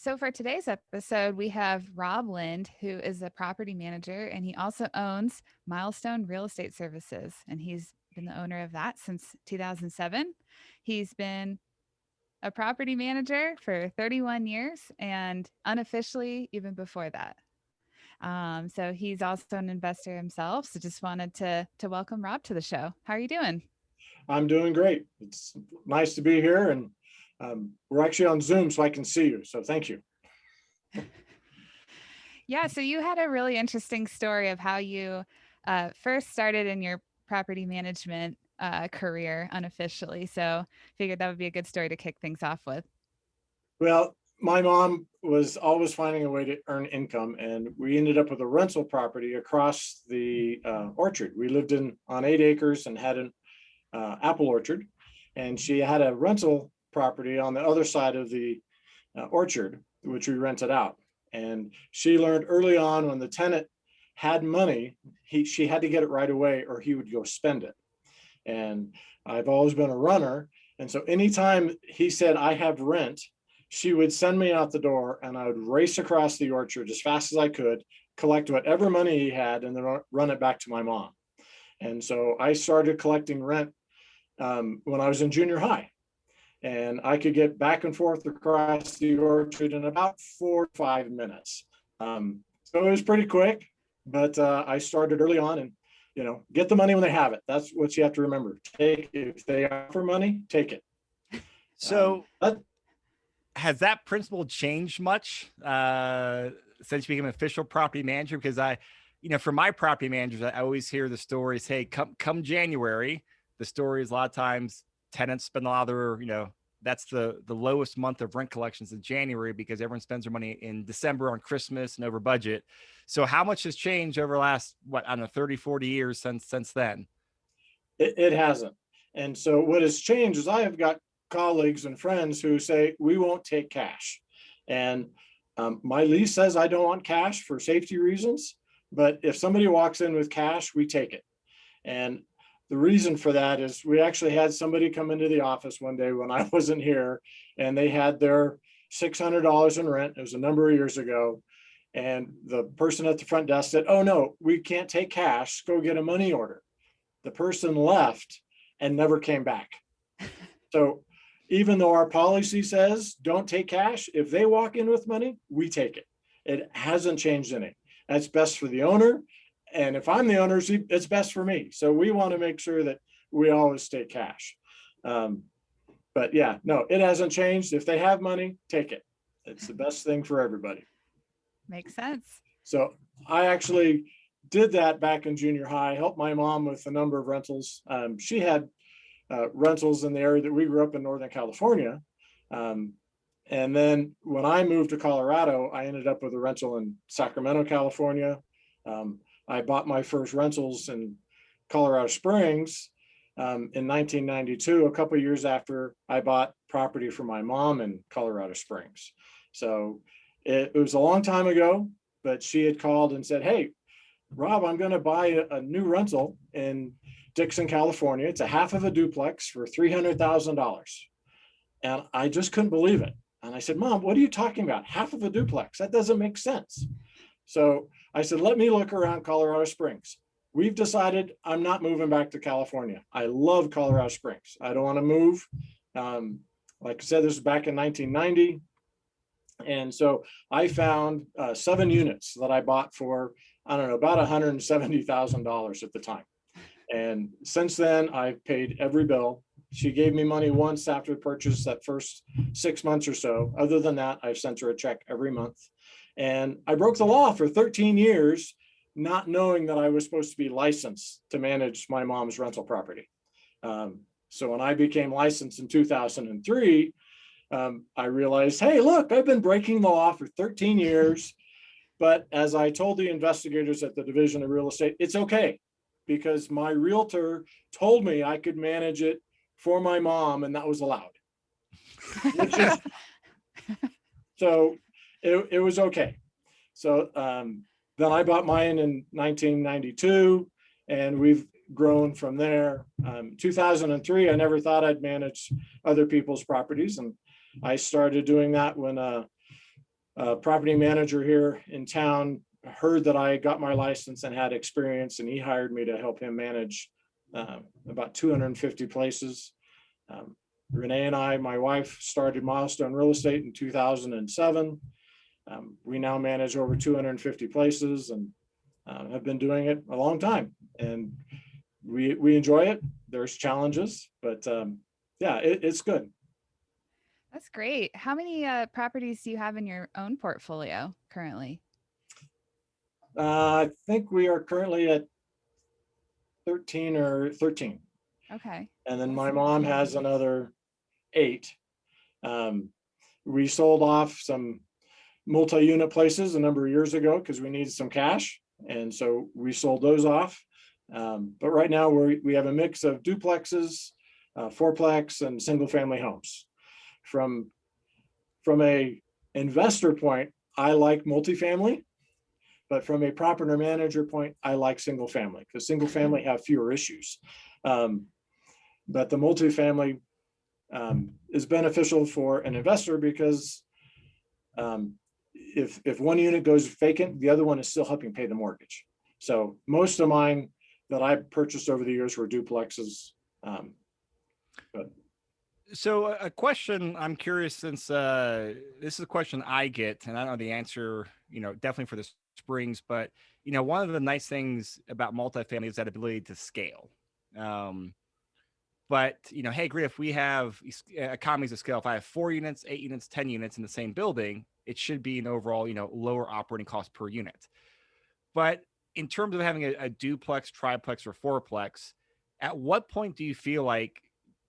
So for today's episode, we have Rob Lynde, who is a property manager, and he also owns MileStone Real Estate Services, and he's been the owner of that since 2007. He's been a property manager for 31 years and unofficially even before that. So he's also an investor himself. So just wanted to welcome Rob to the show. How are you doing? I'm doing great. It's nice to be here, and we're actually on Zoom, so I can see you. So thank you. Yeah, so you had a really interesting story of how you first started in your property management career unofficially. So figured that would be a good story to kick things off with. Well, my mom was always finding a way to earn income, and we ended up with a rental property across the orchard. We lived on 8 acres and had an apple orchard, and she had a rental property on the other side of the orchard, which we rented out. And she learned early on, when the tenant had money, she had to get it right away or he would go spend it. And I've always been a runner. And so anytime he said, I have rent, she would send me out the door and I would race across the orchard as fast as I could, collect whatever money he had, and then run it back to my mom. And so I started collecting rent when I was in junior high. And I could get back and forth across the orchard in about 4 or 5 minutes. So it was pretty quick, but I started early on, and get the money when they have it. That's what you have to remember. If they offer money, take it. So has that principle changed much since you became an official property manager? Because for my property managers, I always hear the stories, hey, come January, the story is a lot of times tenants spend a lot of their, that's the lowest month of rent collections in January because everyone spends their money in December on Christmas and over budget. So how much has changed over the last, 30, 40 years since then? It hasn't. And so what has changed is I have got colleagues and friends who say, we won't take cash. And my lease says I don't want cash for safety reasons, but if somebody walks in with cash, we take it. And the reason for that is we actually had somebody come into the office one day when I wasn't here, and they had their $600 in rent. It was a number of years ago. And the person at the front desk said, oh no, we can't take cash, go get a money order. The person left and never came back. So even though our policy says don't take cash, if they walk in with money, we take it. It hasn't changed any. That's best for the owner. And if I'm the owner, it's best for me. So we want to make sure that we always take cash. But yeah, no, it hasn't changed. If they have money, take it. It's the best thing for everybody. Makes sense. So I actually did that back in junior high, helped my mom with a number of rentals. She had rentals in the area that we grew up in Northern California. And then when I moved to Colorado, I ended up with a rental in Sacramento, California. I bought my first rentals in Colorado Springs in 1992, a couple of years after I bought property for my mom in Colorado Springs. So it was a long time ago, but she had called and said, hey, Rob, I'm going to buy a new rental in Dixon, California. It's a half of a duplex for $300,000. And I just couldn't believe it. And I said, Mom, what are you talking about? Half of a duplex? That doesn't make sense. So I said, let me look around Colorado Springs. We've decided I'm not moving back to California. I love Colorado Springs. I don't want to move. Like I said, this was back in 1990. And so I found 7 units that I bought for, about $170,000 at the time. And since then, I've paid every bill. She gave me money once after the purchase, that first 6 months or so. Other than that, I've sent her a check every month. And I broke the law for 13 years, not knowing that I was supposed to be licensed to manage my mom's rental property. So when I became licensed in 2003, I realized, hey, look, I've been breaking the law for 13 years. But as I told the investigators at the Division of Real Estate, it's okay, because my realtor told me I could manage it for my mom, and that was allowed. So it was okay. So then I bought mine in 1992, and we've grown from there. 2003, I never thought I'd manage other people's properties, and I started doing that when property manager here in town heard that I got my license and had experience, and he hired me to help him manage about 250 places. Renee and I, my wife, started MileStone Real Estate in 2007. We now manage over 250 places and have been doing it a long time. And we enjoy it. There's challenges, but yeah, it's good. That's great. How many properties do you have in your own portfolio currently? I think we are currently at 13 or 13. Okay. And then my mom has another 8. We sold off some multi-unit places a number of years ago because we needed some cash. And so we sold those off. But right now we have a mix of duplexes, fourplex, and single family homes. From a investor point, I like multifamily, but from a property manager point, I like single family because single family have fewer issues. But the multifamily is beneficial for an investor because if one unit goes vacant, the other one is still helping pay the mortgage. So most of mine that I purchased over the years were duplexes. But So a question I'm curious, since this is a question I get, and I don't know the answer, definitely for the Springs, but one of the nice things about multifamily is that ability to scale. But hey, great, if we have economies of scale, if I have 4 units, 8 units, 10 units in the same building, it should be an overall, lower operating cost per unit. But in terms of having a duplex, triplex, or fourplex, at what point do you feel like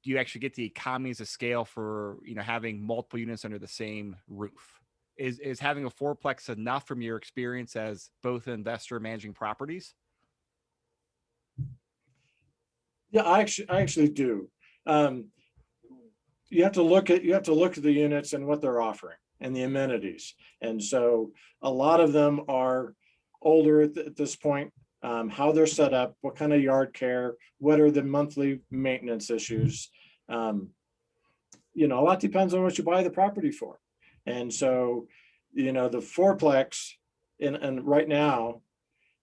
you actually get the economies of scale for having multiple units under the same roof? Is having a fourplex enough from your experience as both an investor managing properties? yeah, I actually do. You have to look at the units and what they're offering and the amenities. And so a lot of them are older at this point. How they're set up, what kind of yard care, what are the monthly maintenance issues. A lot depends on what you buy the property for. And so, the fourplex, and right now,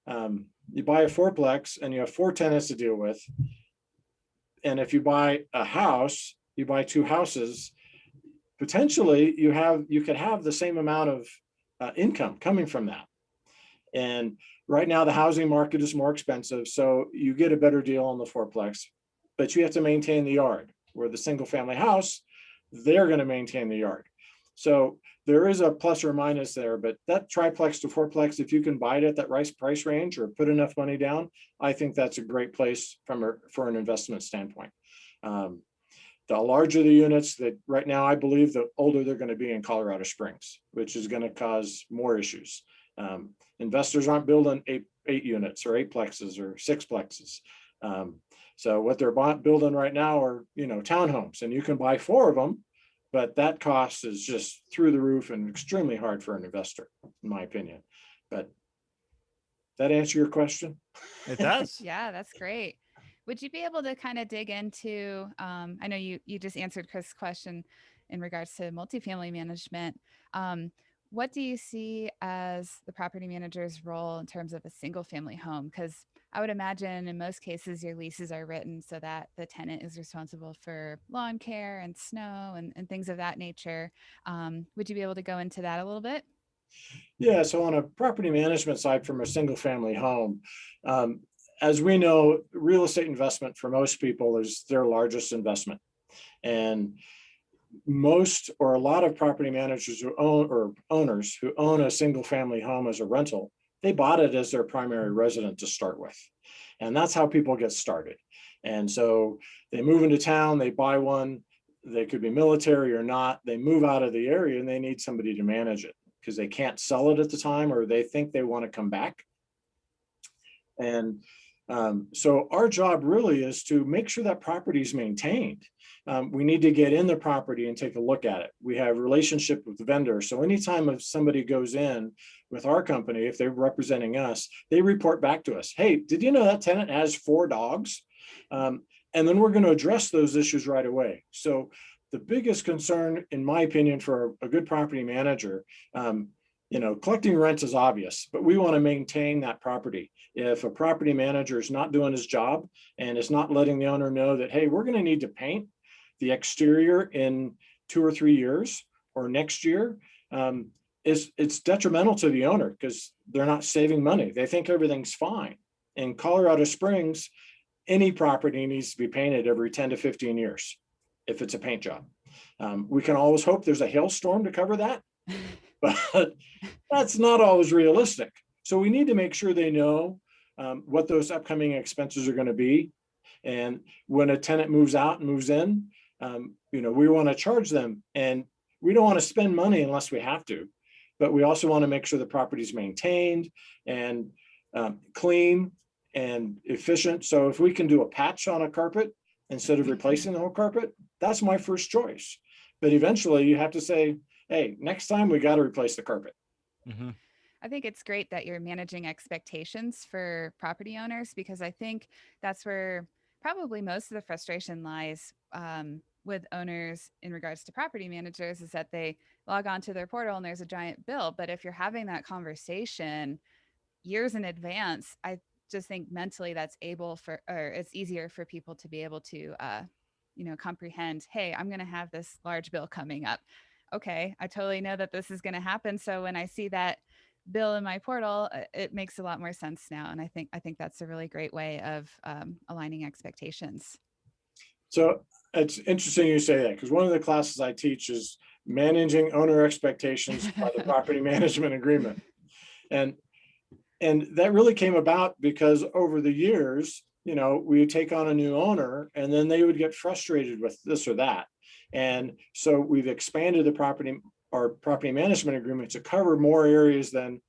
you buy a fourplex and you have 4 tenants to deal with. And if you buy a house, you buy 2 houses, potentially you could have the same amount of income coming from that. And right now the housing market is more expensive, so you get a better deal on the fourplex, but you have to maintain the yard. Where the single family house, they're going to maintain the yard. So there is a plus or minus there, but that triplex to fourplex, if you can buy it at that right price range or put enough money down, I think that's a great place for an investment standpoint. The larger the units, that right now I believe the older they're going to be in Colorado Springs, which is going to cause more issues. Investors aren't building 8 units or 8 plexes or 6 plexes. So what they're building right now are, townhomes, and you can buy 4 of them, but that cost is just through the roof and extremely hard for an investor, in my opinion. But that answer your question? It does. Yeah, that's great. Would you be able to kind of dig into, I know you just answered Chris' question in regards to multifamily management. What do you see as the property manager's role in terms of a single family home? Because I would imagine in most cases your leases are written so that the tenant is responsible for lawn care and snow and things of that nature. Would you be able to go into that a little bit? Yeah, so on a property management side from a single family home, as we know, real estate investment for most people is their largest investment. And most or a lot of property managers who own, or owners who own a single family home as a rental, they bought it as their primary resident to start with. And that's how people get started. And so they move into town, they buy one, they could be military or not, they move out of the area and they need somebody to manage it because they can't sell it at the time, or they think they want to come back. And so our job really is to make sure that property is maintained. We need to get in the property and take a look at it. We have relationship with the vendor. So anytime if somebody goes in with our company, if they're representing us, they report back to us. Hey, did you know that tenant has 4 dogs? And then we're going to address those issues right away. So the biggest concern, in my opinion, for a good property manager, collecting rent is obvious, but we want to maintain that property. If a property manager is not doing his job and is not letting the owner know that, hey, we're going to need to paint the exterior in 2 or 3 years or next year, it's detrimental to the owner because they're not saving money. They think everything's fine. In Colorado Springs, any property needs to be painted every 10 to 15 years if it's a paint job. We can always hope there's a hailstorm to cover that, but that's not always realistic. So we need to make sure they know what those upcoming expenses are going to be. And when a tenant moves out and moves in, we want to charge them, and we don't want to spend money unless we have to, but we also want to make sure the property is maintained and clean and efficient. So if we can do a patch on a carpet instead of replacing the whole carpet, that's my first choice. But eventually you have to say, hey, next time we got to replace the carpet. Mm-hmm. I think it's great that you're managing expectations for property owners, because I think that's where probably most of the frustration lies with owners in regards to property managers, is that they log on to their portal and there's a giant bill. But if you're having that conversation years in advance, I just think mentally that's it's easier for people to be able to, comprehend, hey, I'm going to have this large bill coming up. Okay, I totally know that this is going to happen. So when I see that bill in my portal, it makes a lot more sense now. And I think that's a really great way of aligning expectations. So it's interesting you say that, because one of the classes I teach is managing owner expectations by the property management agreement. And that really came about because over the years, we would take on a new owner and then they would get frustrated with this or that. And so we've expanded our property management agreement to cover more areas than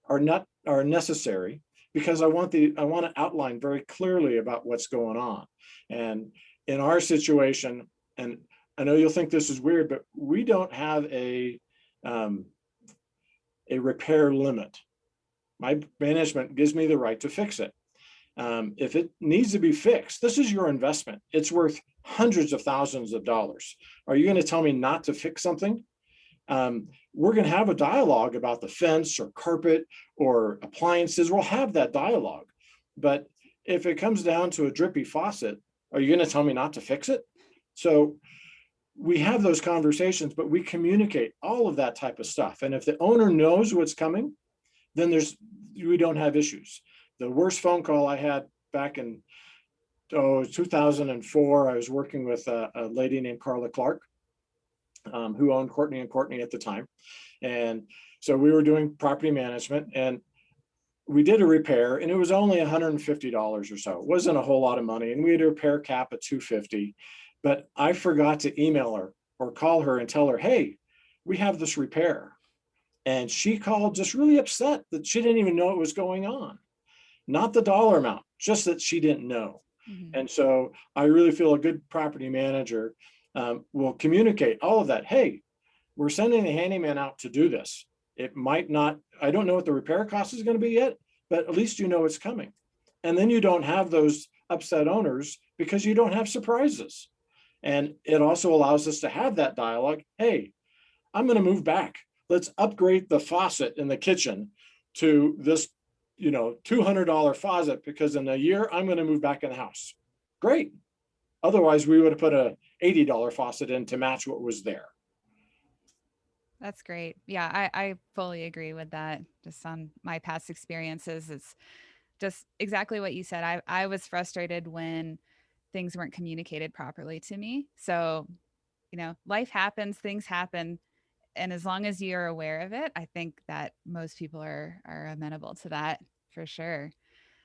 are necessary, because I want to outline very clearly about what's going on. And in our situation, and I know you'll think this is weird, but we don't have a repair limit. My management gives me the right to fix it. If it needs to be fixed, this is your investment. It's worth hundreds of thousands of dollars. Are you going to tell me not to fix something? We're going to have a dialogue about the fence or carpet or appliances. We'll have that dialogue. But if it comes down to a drippy faucet, are you going to tell me not to fix it? So we have those conversations, but we communicate all of that type of stuff. And if the owner knows what's coming, then we don't have issues. The worst phone call I had back in 2004, I was working with a lady named Carla Clark, who owned Courtney and Courtney at the time. And so we were doing property management, and we did a repair, and it was only $150 or so. It wasn't a whole lot of money, and we had a repair cap at $250. But I forgot to email her or call her and tell her, hey, we have this repair. And she called just really upset that she didn't even know what was going on. Not the dollar amount, just that she didn't know. Mm-hmm. And so I really feel a good property manager will communicate all of that. Hey, we're sending the handyman out to do this. It might not, I don't know what the repair cost is going to be yet, but at least you know it's coming. And then you don't have those upset owners because you don't have surprises. And it also allows us to have that dialogue. Hey, I'm going to move back. Let's upgrade the faucet in the kitchen to this, $200 faucet, because in a year I'm going to move back in the house. Great. Otherwise, we would have put a $80 faucet in to match what was there. That's great. Yeah, I fully agree with that. Just on my past experiences, it's just exactly what you said. I was frustrated when things weren't communicated properly to me. So, life happens, things happen. And as long as you're aware of it, I think that most people are amenable to that for sure.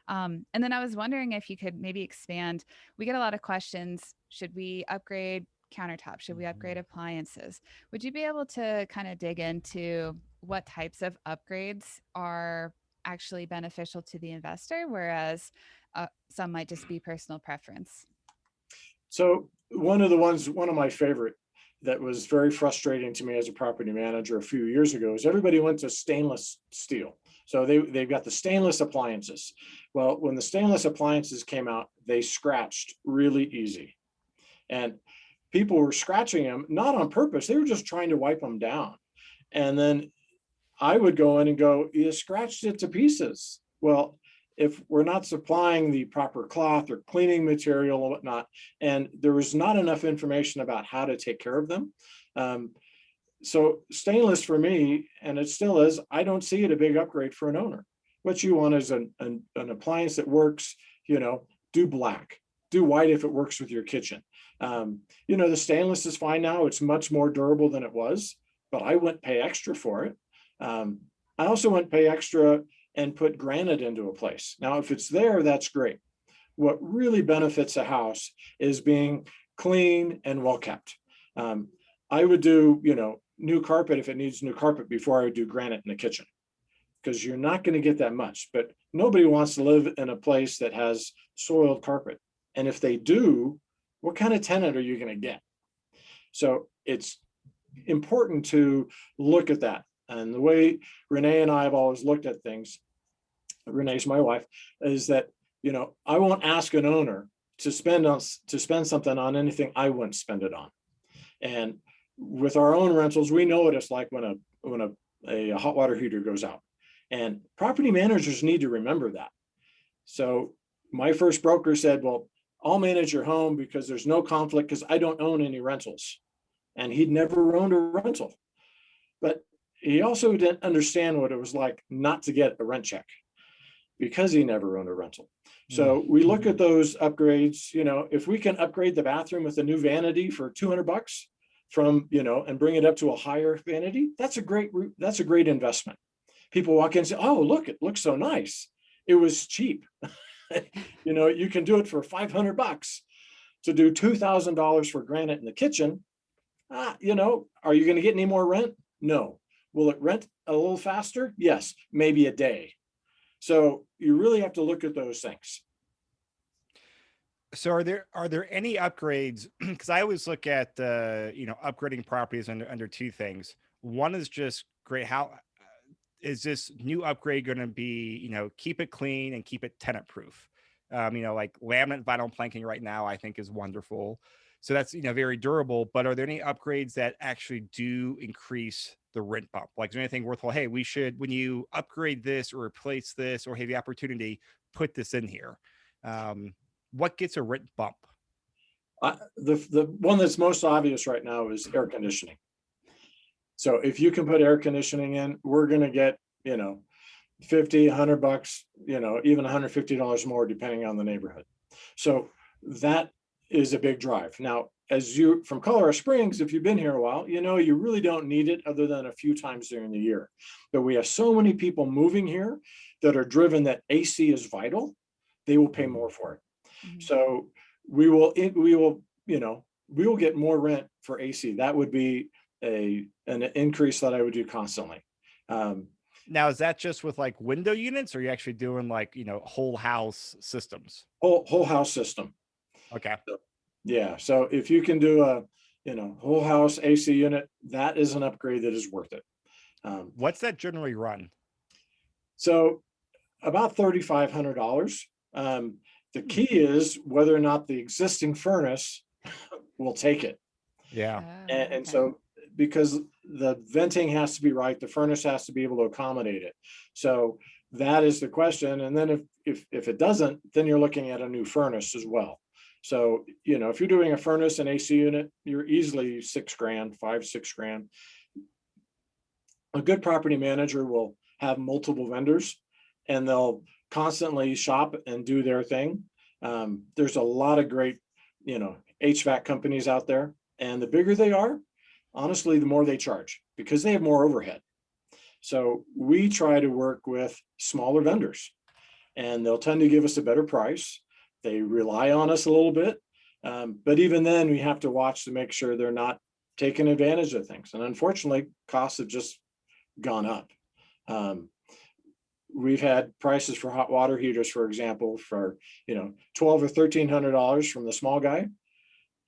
And then I was wondering if you could maybe expand. We get a lot of questions. Should we upgrade countertops? Should we upgrade appliances? Would you be able to kind of dig into what types of upgrades are actually beneficial to the investor, whereas some might just be personal preference? So one of my favorite that was very frustrating to me as a property manager a few years ago is everybody went to stainless steel. So they've got the stainless appliances. Well, when the stainless appliances came out, they scratched really easy. And people were scratching them, not on purpose. They were just trying to wipe them down. And then I would go in and go, you scratched it to pieces. Well, if we're not supplying the proper cloth or cleaning material or whatnot, and there was not enough information about how to take care of them. So stainless for me, and it still is, I don't see it a big upgrade for an owner. What you want is an appliance that works, do black, do white if it works with your kitchen. The stainless is fine now. It's much more durable than it was, but I wouldn't pay extra for it. I also wouldn't pay extra and put granite into a place. Now, if it's there, that's great. What really benefits a house is being clean and well kept. I would do, new carpet if it needs new carpet before I would do granite in the kitchen, because you're not going to get that much. But nobody wants to live in a place that has soiled carpet. And if they do, what kind of tenant are you going to get? So it's important to look at that. And the way Renee and I have always looked at things, Renee's my wife, is that, I won't ask an owner to spend something on anything I wouldn't spend it on. And with our own rentals, we know what it's like when a hot water heater goes out. And property managers need to remember that. So my first broker said, well, I'll manage your home because there's no conflict because I don't own any rentals. And he'd never owned a rental. But he also didn't understand what it was like not to get a rent check because he never owned a rental. So we look at those upgrades, if we can upgrade the bathroom with a new vanity for $200 from, and bring it up to a higher vanity, that's a great investment. People walk in and say, oh, look, it looks so nice. It was cheap. You can do it for $500 to do $2,000 for granite in the kitchen. Are you going to get any more rent? No. Will it rent a little faster? Yes, maybe a day. So you really have to look at those things. So are there any upgrades? Because I always look at upgrading properties under two things. One is just great. How is this new upgrade going to be? Keep it clean and keep it tenant proof. Like laminate vinyl planking right now, I think is wonderful. So that's very durable. But are there any upgrades that actually do increase the rent bump? Like, is there anything worthwhile? Hey, we should, when you upgrade this or replace this or have the opportunity, put this in here. What gets a rent bump? The one that's most obvious right now is air conditioning. So if you can put air conditioning in, we're going to get, $50, $100, even $150 more, depending on the neighborhood. So that is a big drive. Now, as you from Colorado Springs, if you've been here a while, you really don't need it other than a few times during the year. But we have so many people moving here that are driven that AC is vital. They will pay more for it. Mm-hmm. So we will get more rent for AC. That would be an increase that I would do constantly. Now, is that just with like window units, or are you actually doing like, whole house systems? Whole house system. Okay. So, yeah. So if you can do a, whole house AC unit, that is an upgrade that is worth it. What's that generally run? So about $3,500. The key is whether or not the existing furnace will take it. Yeah. And so, because the venting has to be right, the furnace has to be able to accommodate it. So that is the question. And then if it doesn't, then you're looking at a new furnace as well. So, if you're doing a furnace and AC unit, you're easily $6,000, $5,000-6,000. A good property manager will have multiple vendors and they'll constantly shop and do their thing. There's a lot of great, HVAC companies out there, and the bigger they are, honestly, the more they charge because they have more overhead. So we try to work with smaller vendors and they'll tend to give us a better price. They rely on us a little bit. But even then we have to watch to make sure they're not taking advantage of things. And unfortunately, costs have just gone up. We've had prices for hot water heaters, for example, for $1,200 or $1,300 from the small guy.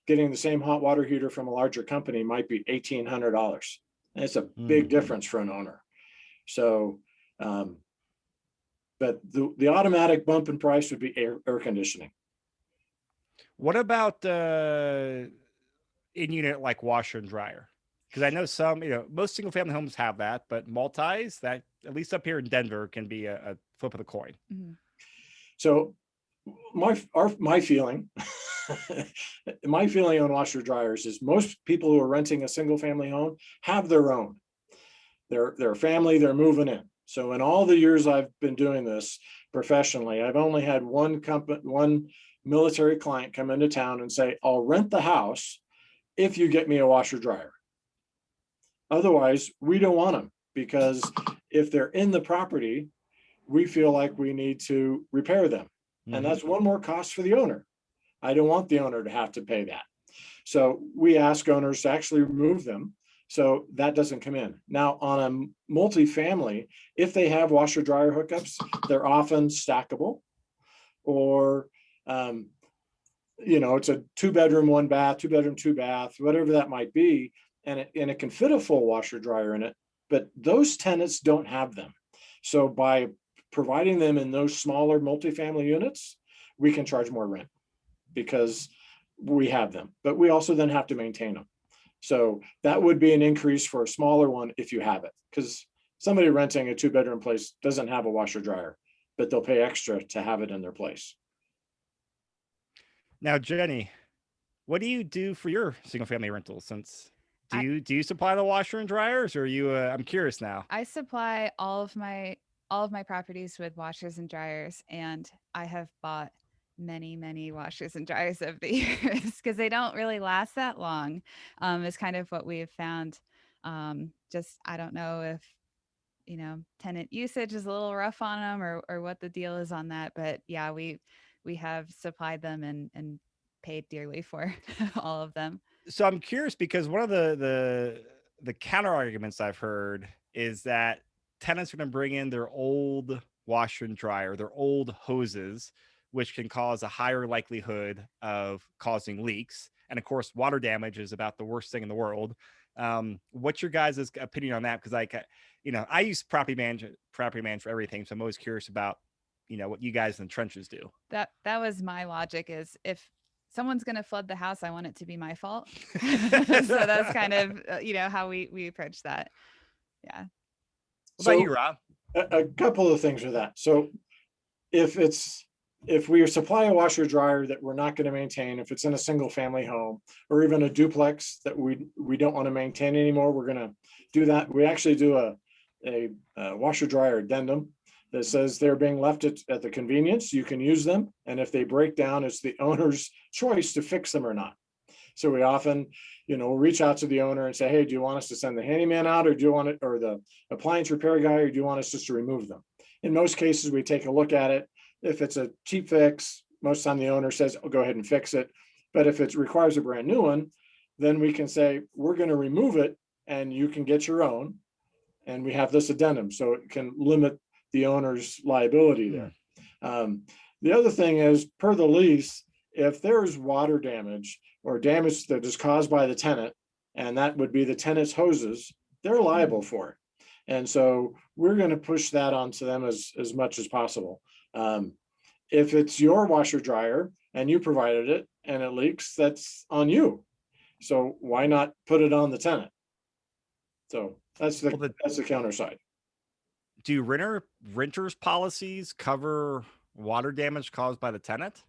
Getting the same hot water heater from a larger company might be $1,800. And it's a big difference for an owner. So, but the automatic bump in price would be air conditioning. What about in unit like washer and dryer? Because I know some, most single family homes have that, but multis, that at least up here in Denver, can be a flip of the coin. Mm-hmm. So my feeling, my feeling on washer dryers is most people who are renting a single family home have their own. They're family, they're moving in. So in all the years I've been doing this professionally, I've only had one military client come into town and say, I'll rent the house if you get me a washer dryer. Otherwise, we don't want them, because if they're in the property, we feel like we need to repair them. And that's one more cost for the owner. I don't want the owner to have to pay that. So we ask owners to actually remove them, so that doesn't come in. Now, on a multifamily, if they have washer dryer hookups, they're often stackable, or it's a 2-bedroom, 1-bath, 2-bedroom, 2-bath, whatever that might be, and it can fit a full washer dryer in it. But those tenants don't have them. So by providing them in those smaller multifamily units, we can charge more rent because we have them, but we also then have to maintain them. So that would be an increase for a smaller one if you have it, because somebody renting a 2-bedroom place doesn't have a washer dryer, but they'll pay extra to have it in their place. Now, Jenny, what do you do for your single family rentals? Do you supply the washer and dryers, or are you? I'm curious now. I supply all of my properties with washers and dryers, and I have bought many washers and dryers over the years because they don't really last that long. Is kind of what we have found. Just I don't know if tenant usage is a little rough on them, or what the deal is on that, but yeah, we have supplied them and paid dearly for all of them. So I'm curious because one of the counter arguments I've heard is that tenants are going to bring in their old washer and dryer, their old hoses, which can cause a higher likelihood of causing leaks. And of course, water damage is about the worst thing in the world. What's your guys' opinion on that? Because I use property management for everything, so I'm always curious about what you guys in the trenches do. That was my logic, is if someone's going to flood the house, I want it to be my fault. So that's kind of how we approach that. Yeah. What about you, Rob? A couple of things with that. So if we supply a washer dryer that we're not going to maintain, if it's in a single family home or even a duplex that we don't want to maintain anymore, we're going to do that. We actually do a washer dryer addendum that says they're being left at the convenience. You can use them, and if they break down, it's the owner's choice to fix them or not. So we often, reach out to the owner and say, hey, do you want us to send the handyman out, or do you want it, or the appliance repair guy, or do you want us just to remove them? In most cases, we take a look at it. If it's a cheap fix, most of the time the owner says, oh, go ahead and fix it. But if it requires a brand new one, then we can say, we're going to remove it and you can get your own. And we have this addendum, so it can limit the owner's liability there. The other thing is, per the lease, if there's water damage or damage that is caused by the tenant, and that would be the tenant's hoses, they're liable for it. And so we're going to push that onto them as much as possible. If it's your washer dryer and you provided it and it leaks, that's on you. So why not put it on the tenant? So that's the counter side. Do renters policies cover water damage caused by the tenant?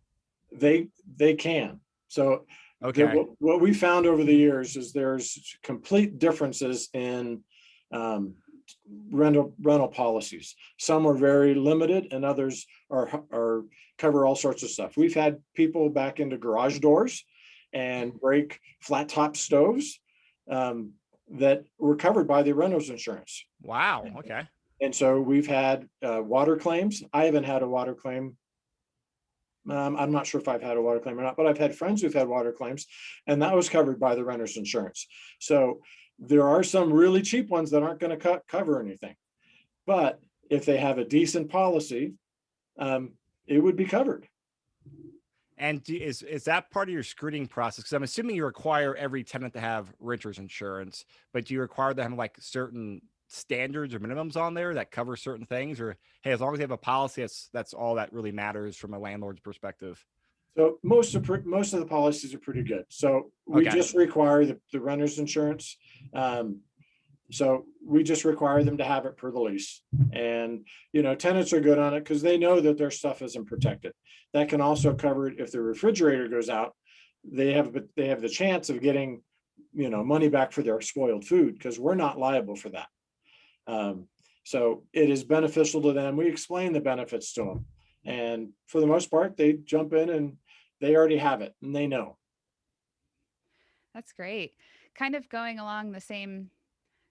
They can. So okay. What we found over the years is there's complete differences in rental policies. Some are very limited, and others are cover all sorts of stuff. We've had people back into garage doors and break flat top stoves that were covered by the renter's insurance. Wow. Okay. And so we've had water claims. I haven't had a water claim. I'm not sure if I've had a water claim or not, but I've had friends who've had water claims, and that was covered by the renter's insurance. So there are some really cheap ones that aren't going to cover anything. But if they have a decent policy, it would be covered. And is that part of your screening process? Because I'm assuming you require every tenant to have renter's insurance, but do you require them to have like certain standards or minimums on there that cover certain things? Or hey, as long as they have a policy, that's all that really matters from a landlord's perspective? So most of the policies are pretty good. So we Okay. just require the renter's insurance. So we just require them to have it per the lease. And, tenants are good on it because they know that their stuff isn't protected. That can also cover it if the refrigerator goes out. They have the chance of getting, money back for their spoiled food because we're not liable for that. So it is beneficial to them. We explain the benefits to them. And for the most part, they jump in and they already have it and they know. That's great. Kind of going along the same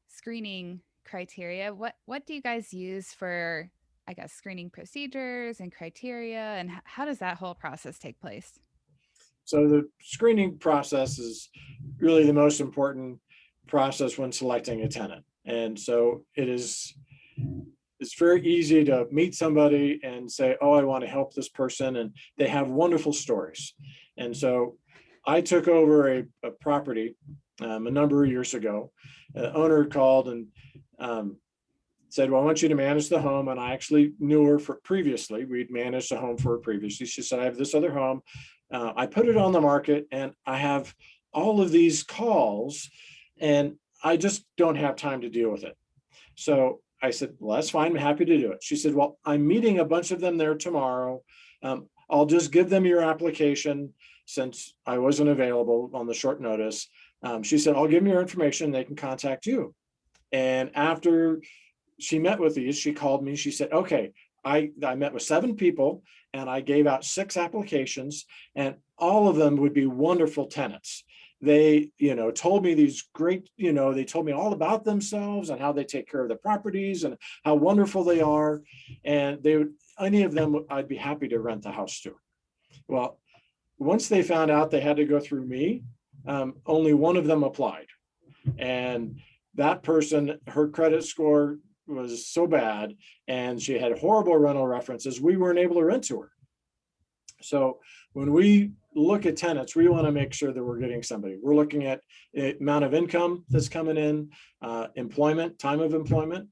screening criteria, what do you guys use for, I guess, screening procedures and criteria, and how does that whole process take place? So the screening process is really the most important process when selecting a tenant. And so it's very easy to meet somebody and say, oh, I want to help this person. And they have wonderful stories. And so I took over a property a number of years ago. The owner called and said, well, I want you to manage the home. And I actually knew her previously. We'd managed a home for her previously. She said, I have this other home. I put it on the market and I have all of these calls and I just don't have time to deal with it. So I said, well, that's fine. I'm happy to do it. She said, well, I'm meeting a bunch of them there tomorrow. I'll just give them your application since I wasn't available on the short notice. She said, I'll give them your information. They can contact you. And after she met with these, she called me. She said, okay, I met with 7 people and I gave out 6 applications and all of them would be wonderful tenants. They, told me these great, they told me all about themselves and how they take care of the properties and how wonderful they are. And any of them, I'd be happy to rent the house to. Well, once they found out they had to go through me, only one of them applied. And that person, her credit score was so bad and she had horrible rental references, we weren't able to rent to her. So when we look at tenants, we want to make sure that we're getting somebody. We're looking at the amount of income that's coming in, employment, time of employment.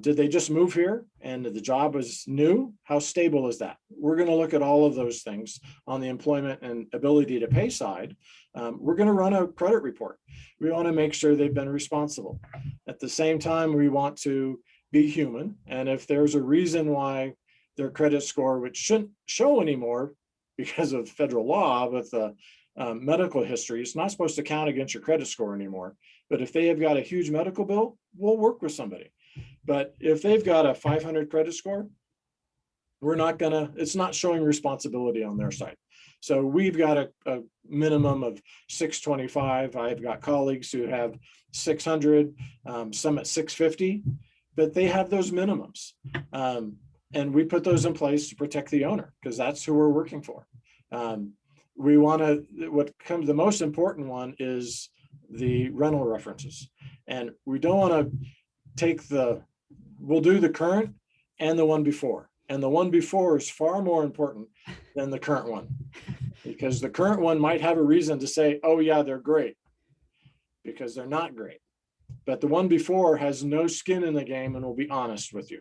Did they just move here and the job was new? How stable is that? We're going to look at all of those things on the employment and ability to pay side. We're going to run a credit report. We want to make sure they've been responsible. At the same time, we want to be human. And if there's a reason why their credit score, which shouldn't show anymore because of federal law with the medical history, it's not supposed to count against your credit score anymore. But if they have got a huge medical bill, we'll work with somebody. But if they've got a 500 credit score, it's not showing responsibility on their side. So we've got a minimum of 625. I've got colleagues who have 600, some at 650, but they have those minimums. And we put those in place to protect the owner because that's who we're working for. We want to, the most important one is the rental references. And we don't want to we'll do the current and the one before. And the one before is far more important than the current one because the current one might have a reason to say, oh yeah, they're great, because they're not great. But the one before has no skin in the game and will be honest with you.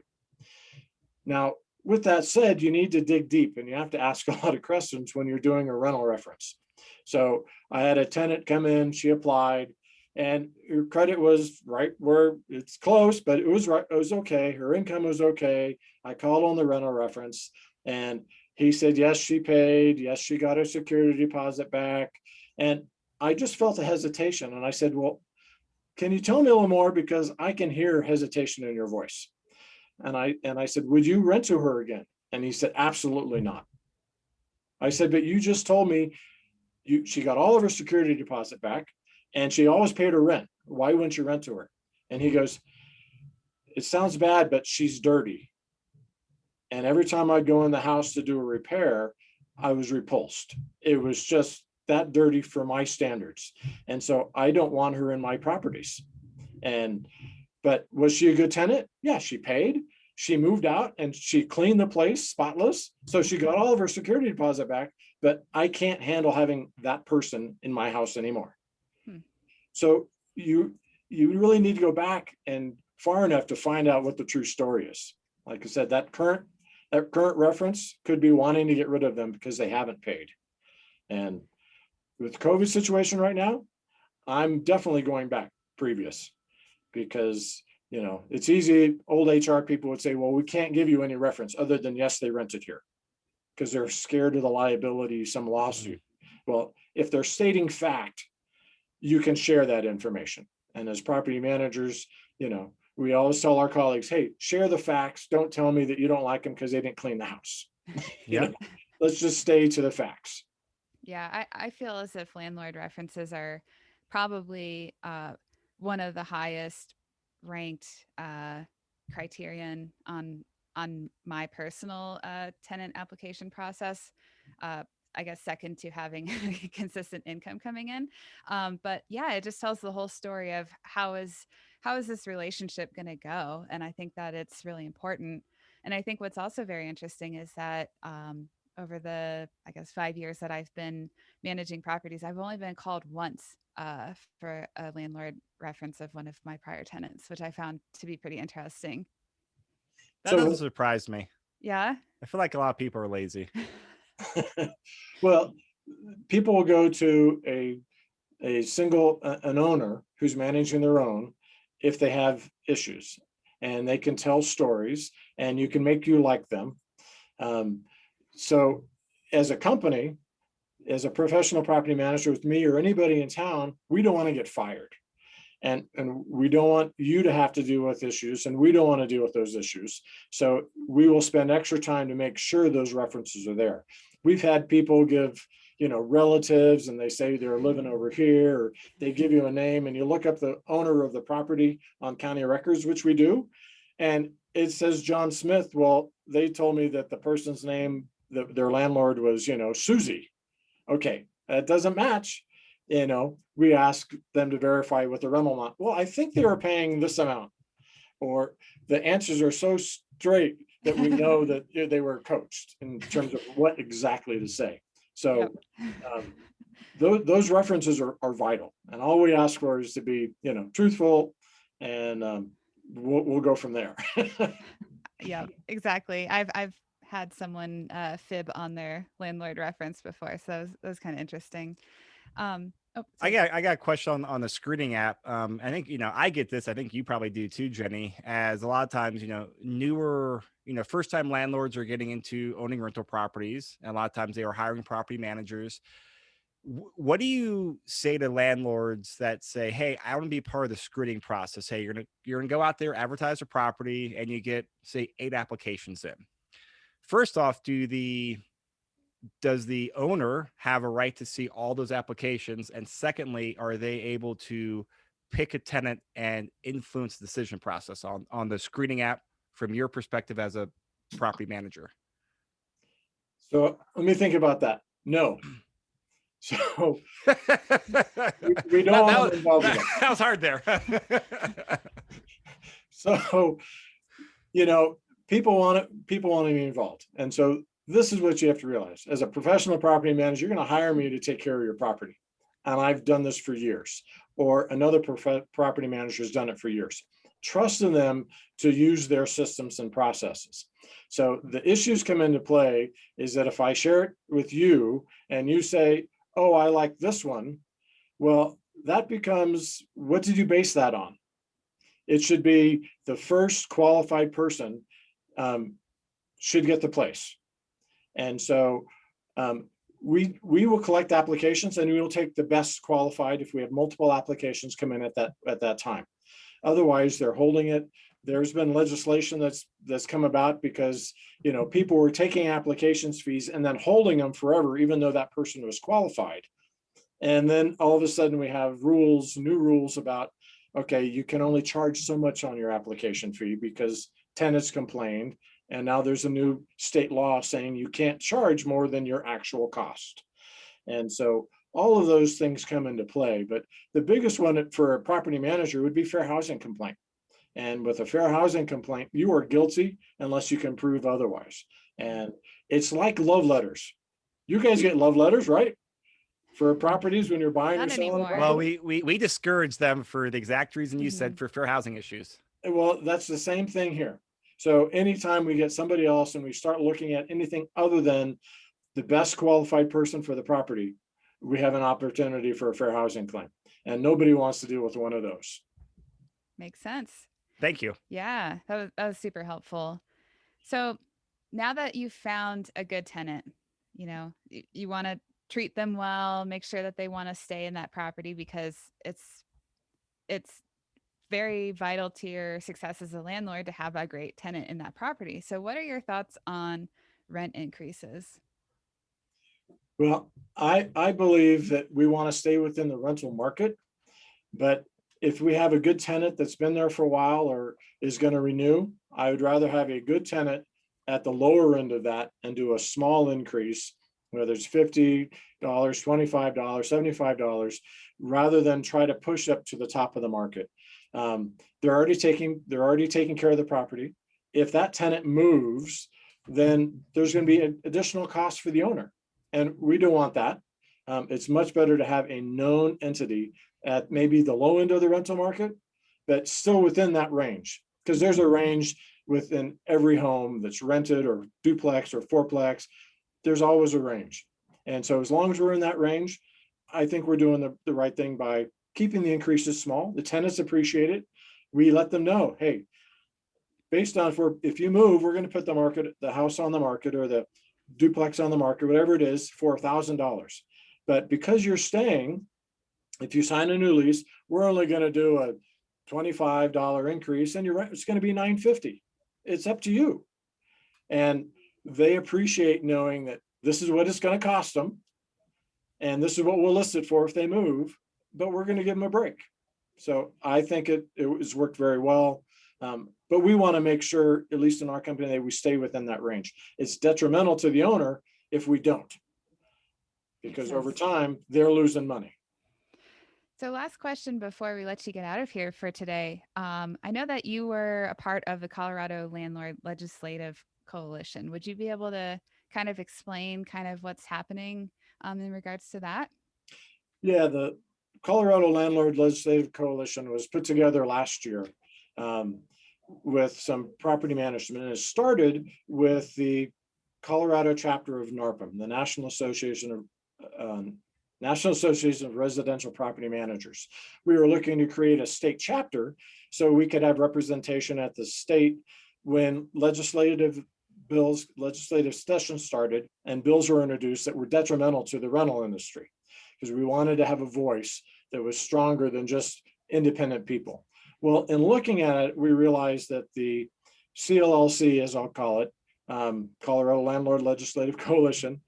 Now, with that said, you need to dig deep and you have to ask a lot of questions when you're doing a rental reference. So I had a tenant come in, she applied, and her credit was right where it's close, but it was right. It was okay. Her income was okay. I called on the rental reference and he said, yes, she paid. Yes, she got her security deposit back. And I just felt a hesitation. And I said, well, can you tell me a little more? Because I can hear hesitation in your voice. And I said, would you rent to her again? And he said, absolutely not. I said, but you just told me she got all of her security deposit back and she always paid her rent. Why wouldn't you rent to her? And he goes, it sounds bad, but she's dirty. And every time I'd go in the house to do a repair, I was repulsed. It was just that dirty for my standards. And so I don't want her in my properties. But was she a good tenant? Yeah, she paid. She moved out and she cleaned the place spotless. So she got all of her security deposit back, but I can't handle having that person in my house anymore. So you really need to go back and far enough to find out what the true story is. Like I said, that current reference could be wanting to get rid of them because they haven't paid. And with the COVID situation right now, I'm definitely going back previous, because, you know, it's easy. Old HR people would say, well, we can't give you any reference other than, yes, they rented here, because they're scared of the liability, some lawsuit. Well, if they're stating fact, you can share that information. And as property managers, you know, we always tell our colleagues, hey, share the facts. Don't tell me that you don't like them because they didn't clean the house. You know, let's just stay to the facts. Yeah, I feel as if landlord references are probably one of the highest ranked criterion on my personal tenant application process. Uh, I guess second to having consistent income coming in. But yeah, it just tells the whole story of how is this relationship going to go, and I think that it's really important. And I think what's also very interesting is that over the, I guess, 5 years that I've been managing properties, I've only been called once for a landlord reference of one of my prior tenants, which I found to be pretty interesting. That doesn't So, surprise me. Yeah. I feel like a lot of people are lazy. well, people will go to an owner who's managing their own if they have issues, and they can tell stories and you can make you like them. So as a company, as a professional property manager with me or anybody in town, we don't want to get fired. And we don't want you to have to deal with issues, and we don't want to deal with those issues. So we will spend extra time to make sure those references are there. We've had people give, you know, relatives, and they say they're living over here, or they give you a name, and you look up the owner of the property on county records, which we do, and it says John Smith. Well, they told me that the person's name, their landlord was, you know, Susie. Okay, that doesn't match. You know, we ask them to verify with the rental amount. Well, I think they were paying this amount, or the answers are so straight that we know that they were coached in terms of what exactly to say. So those references are vital, and all we ask for is to be, you know, truthful, and we'll go from there. Yeah, exactly. I've had someone fib on their landlord reference before, so that was kind of interesting. I got a question on the screening app. I think, you know, I get this. I think you probably do too, Jenny, as a lot of times, you know, newer, you know, first time landlords are getting into owning rental properties. And a lot of times they are hiring property managers. What do you say to landlords that say, hey, I want to be part of the screening process? Hey, you're gonna go out there, advertise a property, and you get, say, 8 applications in. First off, does the owner have a right to see all those applications? And secondly, are they able to pick a tenant and influence the decision process on the screening app from your perspective as a property manager? So let me think about that. No. So we don't want to involve them. That was hard there. So, you know, people want to be involved. And so this is what you have to realize. As a professional property manager, you're going to hire me to take care of your property. And I've done this for years, or another property manager has done it for years. Trust in them to use their systems and processes. So the issues come into play is that if I share it with you and you say, oh, I like this one, well, that becomes, what did you base that on? It should be the first qualified person should get the place. And so we will collect applications, and we will take the best qualified if we have multiple applications come in at that time. Otherwise, they're holding it. There's been legislation that's come about because, you know, people were taking applications fees and then holding them forever, even though that person was qualified. And then all of a sudden we have new rules about, okay, you can only charge so much on your application fee because tenants complained. And now there's a new state law saying you can't charge more than your actual cost. And so all of those things come into play. But the biggest one for a property manager would be fair housing complaint. And with a fair housing complaint, you are guilty unless you can prove otherwise. And it's like love letters. You guys get love letters, right? For properties when you're buying or selling. Well, we discourage them for the exact reason you said, for fair housing issues. Well, that's the same thing here. So anytime we get somebody else and we start looking at anything other than the best qualified person for the property, we have an opportunity for a fair housing claim. And nobody wants to deal with one of those. Makes sense. Thank you. Yeah, that was super helpful. So now that you've found a good tenant, you want to treat them well, make sure that they want to stay in that property because it's very vital to your success as a landlord to have a great tenant in that property. So what are your thoughts on rent increases? Well, I believe that we want to stay within the rental market, but if we have a good tenant that's been there for a while or is going to renew, I would rather have a good tenant at the lower end of that and do a small increase, whether it's $50, $25, $75, rather than try to push up to the top of the market. They're already taking care of the property. If that tenant moves, then there's going to be an additional cost for the owner. And we don't want that. It's much better to have a known entity at maybe the low end of the rental market, but still within that range, because there's a range within every home that's rented or duplex or fourplex. There's always a range. And so as long as we're in that range, I think we're doing the right thing by keeping the increases small. The tenants appreciate it. We let them know, hey, based on if you move, we're going to put the house on the market or the duplex on the market, whatever it is, for $1,000. But because you're staying, if you sign a new lease, we're only going to do a $25 increase and your rent is going to be $950. It's up to you. And they appreciate knowing that this is what it's going to cost them. And this is what we'll list it for if they move, but we're going to give them a break. So I think it has worked very well. But we want to make sure, at least in our company, that we stay within that range. It's detrimental to the owner if we don't, because over time they're losing money. So last question before we let you get out of here for today. I know that you were a part of the Colorado Landlord Legislative Coalition. Would you be able to kind of explain kind of what's happening in regards to that? Yeah, the Colorado Landlord Legislative Coalition was put together last year with some property management. And it started with the Colorado chapter of NARPM, the National Association of Residential Property Managers. We were looking to create a state chapter so we could have representation at the state when legislative session started and bills were introduced that were detrimental to the rental industry, because we wanted to have a voice that was stronger than just independent people. Well, in looking at it, we realized that the CLLC, as I'll call it, Colorado Landlord Legislative Coalition,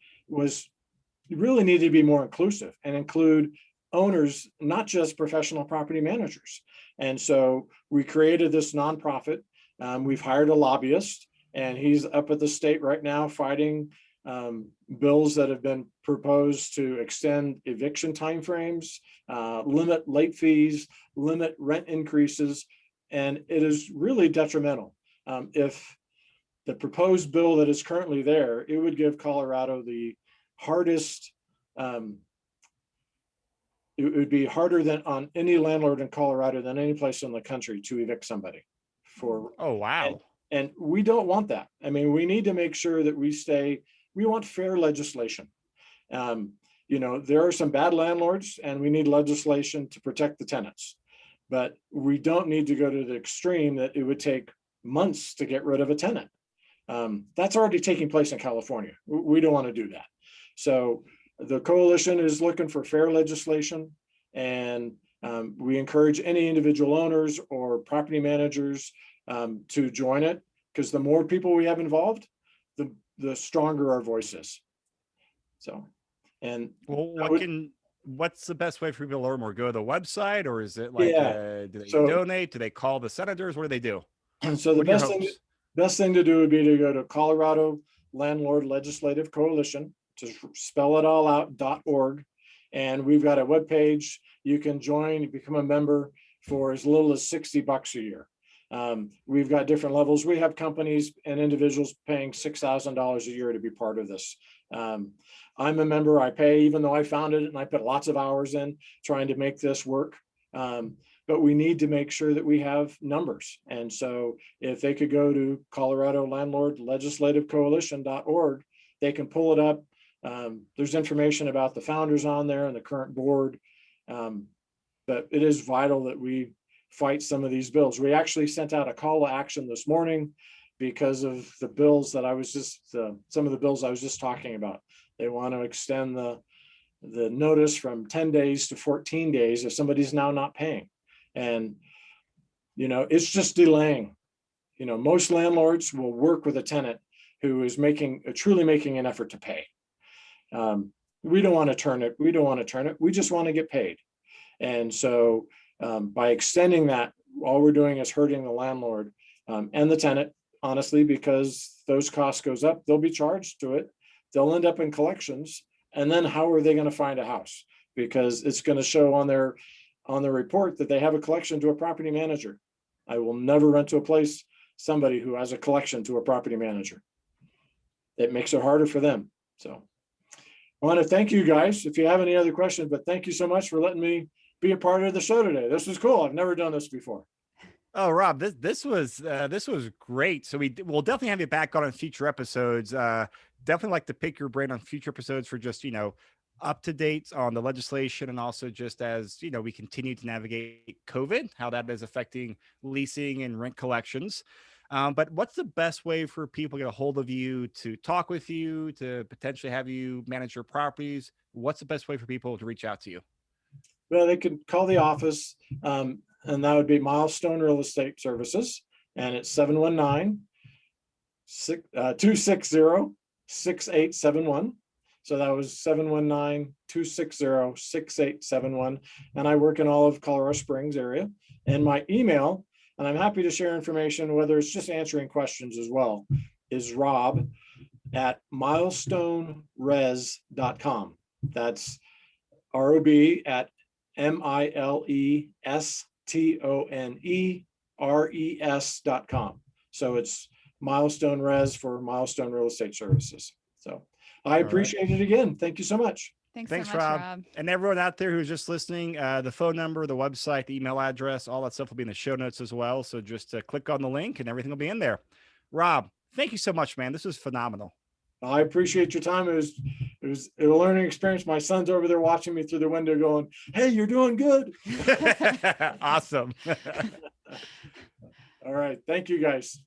really needed to be more inclusive and include owners, not just professional property managers. And so we created this nonprofit. We've hired a lobbyist, and he's up at the state right now fighting bills that have been proposed to extend eviction timeframes, limit late fees, limit rent increases, and it is really detrimental. If the proposed bill that is currently there, it would give Colorado the hardest, it would be harder than on any landlord in Colorado than any place in the country to evict somebody for. Oh, wow. And we don't want that. I mean, we need to make sure that we want fair legislation. There are some bad landlords and we need legislation to protect the tenants, but we don't need to go to the extreme that it would take months to get rid of a tenant. That's already taking place in California. We don't want to do that. So the coalition is looking for fair legislation, and we encourage any individual owners or property managers to join it, because the more people we have involved, the stronger our voice is. So, and what's the best way for people to learn more? Go to the website, or is it like, do they donate? Do they call the senators? What do they do? So the best thing to do would be to go to Colorado Landlord Legislative Coalition, to spell it all out, .org. And we've got a webpage. You can join, become a member for as little as $60 a year. We've got different levels. We have companies and individuals paying $6,000 a year to be part of this. I'm a member. I pay, even though I founded it and I put lots of hours in trying to make this work. But we need to make sure that we have numbers. And so if they could go to Colorado Landlord Legislative Coalition.org, they can pull it up. There's information about the founders on there and the current board. But it is vital that we fight some of these bills. We actually sent out a call to action this morning because of the bills that I was just, some of the bills I was just talking about. They want to extend the notice from 10 days to 14 days if somebody's now not paying. And, it's just delaying. Most landlords will work with a tenant who is truly making an effort to pay. We don't want to turn it. We just want to get paid. And so by extending that, all we're doing is hurting the landlord and the tenant, honestly, because those costs goes up, they'll be charged to it. They'll end up in collections. And then how are they going to find a house? Because it's going to show on their report that they have a collection to a property manager. I will never rent to a place somebody who has a collection to a property manager. It makes it harder for them. So I want to thank you guys. If you have any other questions, but thank you so much for letting me be a part of the show today. This was cool. I've never done this before. Oh, Rob, this was great. So we'll definitely have you back on in future episodes. Definitely like to pick your brain on future episodes for just, up to date on the legislation, and also just as, we continue to navigate COVID, how that is affecting leasing and rent collections. But what's the best way for people to get a hold of you, to talk with you, to potentially have you manage your properties? What's the best way for people to reach out to you? Well, they can call the office, and that would be MileStone Real Estate Services, and it's 719-260-6871. So that was 719-260-6871. And I work in all of Colorado Springs area. And my email, and I'm happy to share information, whether it's just answering questions as well, is rob@milestoneres.com. That's rob@milestoneres.com. So it's MileStone Res for MileStone Real Estate Services. So I appreciate it again. Thank you so much. Thanks so much, Rob. And everyone out there who's just listening, the phone number, the website, the email address, all that stuff will be in the show notes as well. So just click on the link and everything will be in there. Rob, thank you so much, man. This was phenomenal. I appreciate your time. It was a learning experience. My son's over there watching me through the window going, "Hey, you're doing good." Awesome. All right. Thank you, guys.